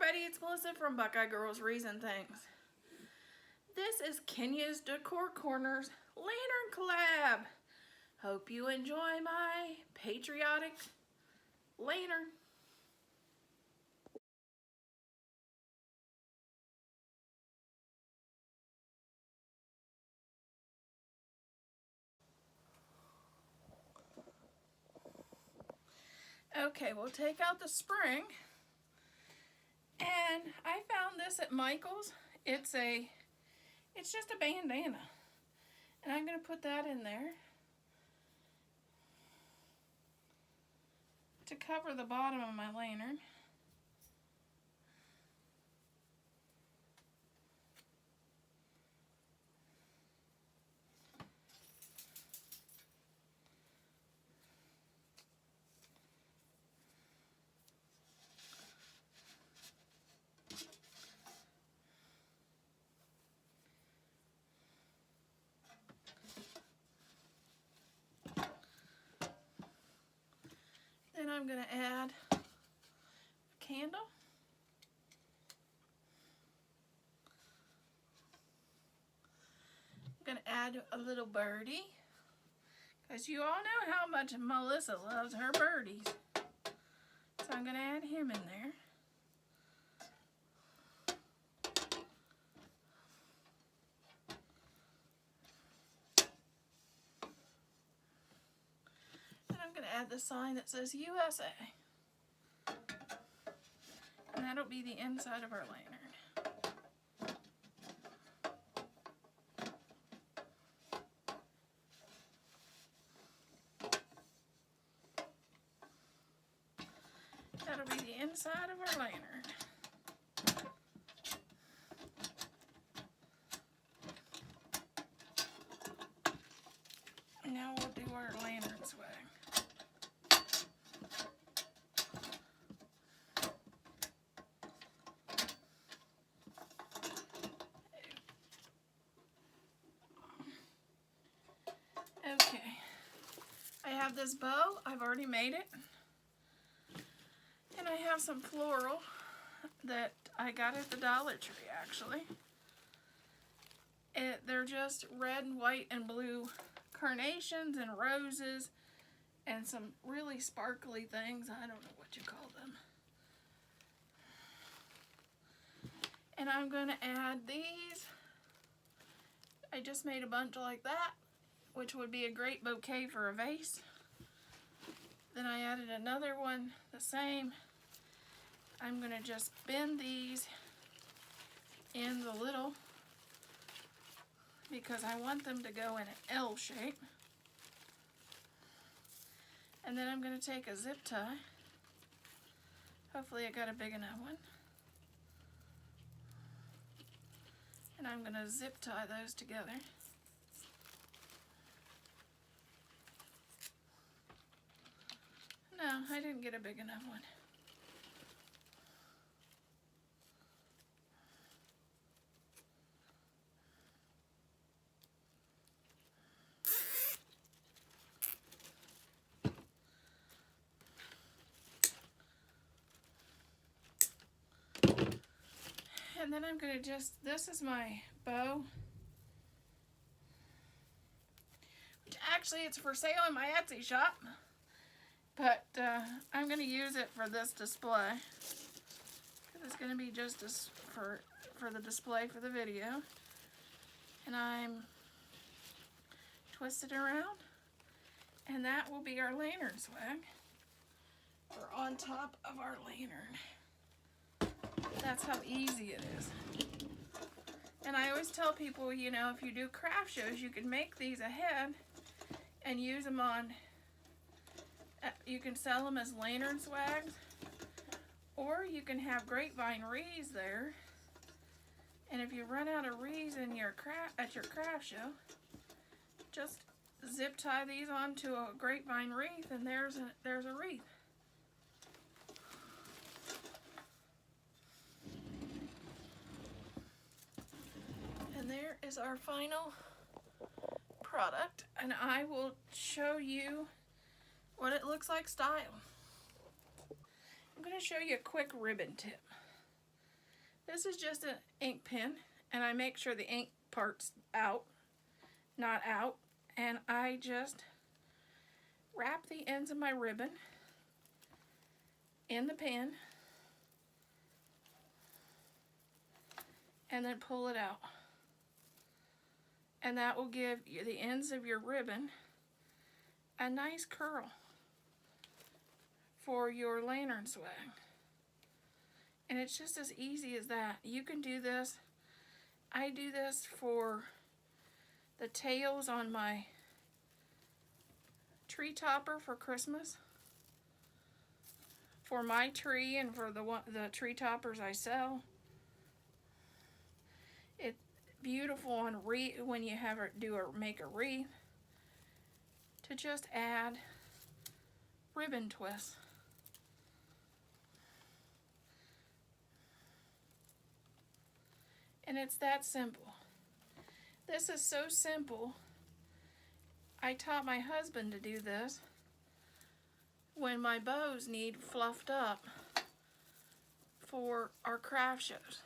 everybody, it's Melissa from Buckeye Girls Reason Things. This is Kenya's Decor Corner's Lantern Collab. Hope you enjoy my patriotic lantern. Okay, we'll take out the spring. And I found this at Michael's. It's just a bandana. And I'm going to put that in there to cover the bottom of my lantern. Then I'm going to add a candle. I'm going to add a little birdie, because you all know how much Melissa loves her birdies. So I'm going to add him in there. And I'm going to add the sign that says USA. And that'll be the inside of our lantern. That'll be the inside of our lantern. Now we'll do our lantern swag. Okay, I have this bow. I've already made it. And I have some floral that I got at the Dollar Tree, actually. They're just red and white and blue carnations and roses and some really sparkly things. I don't know what you call them. And I'm going to add these. I just made a bunch like that, which would be a great bouquet for a vase. Then I added another one, the same. I'm going to just bend these in the little, because I want them to go in an L shape. And then I'm going to take a zip tie. Hopefully I got a big enough one. And I'm going to zip tie those together. No, I didn't get a big enough one. And then I'm going to this is my bow. Which actually it's for sale in my Etsy shop. But I'm going to use it for this display. It's going to be just for the display for the video. And I'm twisted around. And that will be our lantern swag. Or on top of our lantern. That's how easy it is. And I always tell people, you know, if you do craft shows, you can make these ahead and use them on, you can sell them as lantern swags, or you can have grapevine wreaths there. And if you run out of wreaths in at your craft show, just zip tie these onto a grapevine wreath, and there's a wreath. And there is our final product, and I will show you what it looks like style. I'm going to show you a quick ribbon tip. This is just an ink pen, and I make sure the ink part's out, not out, and I just wrap the ends of my ribbon in the pen and then pull it out. And that will give you the ends of your ribbon a nice curl for your lantern swag. And it's just as easy as that. You can do this. I do this for the tails on my tree topper for Christmas, for my tree, and for the tree toppers I sell. It's beautiful on when you have make a wreath, to just add ribbon twists. And it's that simple. This is so simple. I taught my husband to do this when my bows need fluffed up for our craft shows.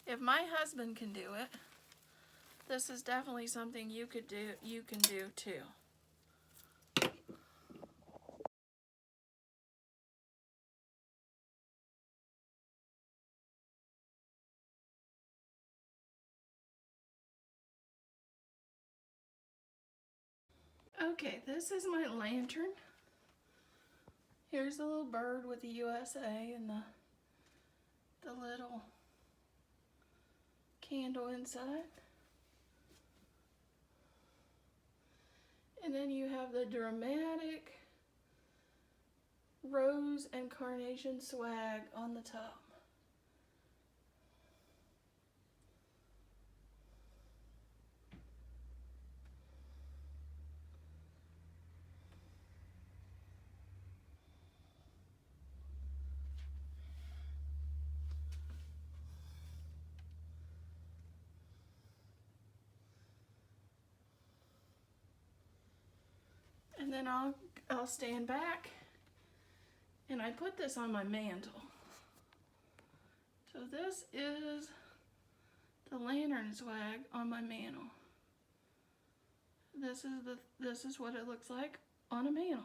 If my husband can do it, this is definitely something you can do too. Okay, this is my lantern. Here's the little bird with the USA and the little candle inside. And then you have the dramatic rose and carnation swag on the top. And then I'll stand back and I put this on my mantle. So this is the lantern swag on my mantle. This is what it looks like on a mantle.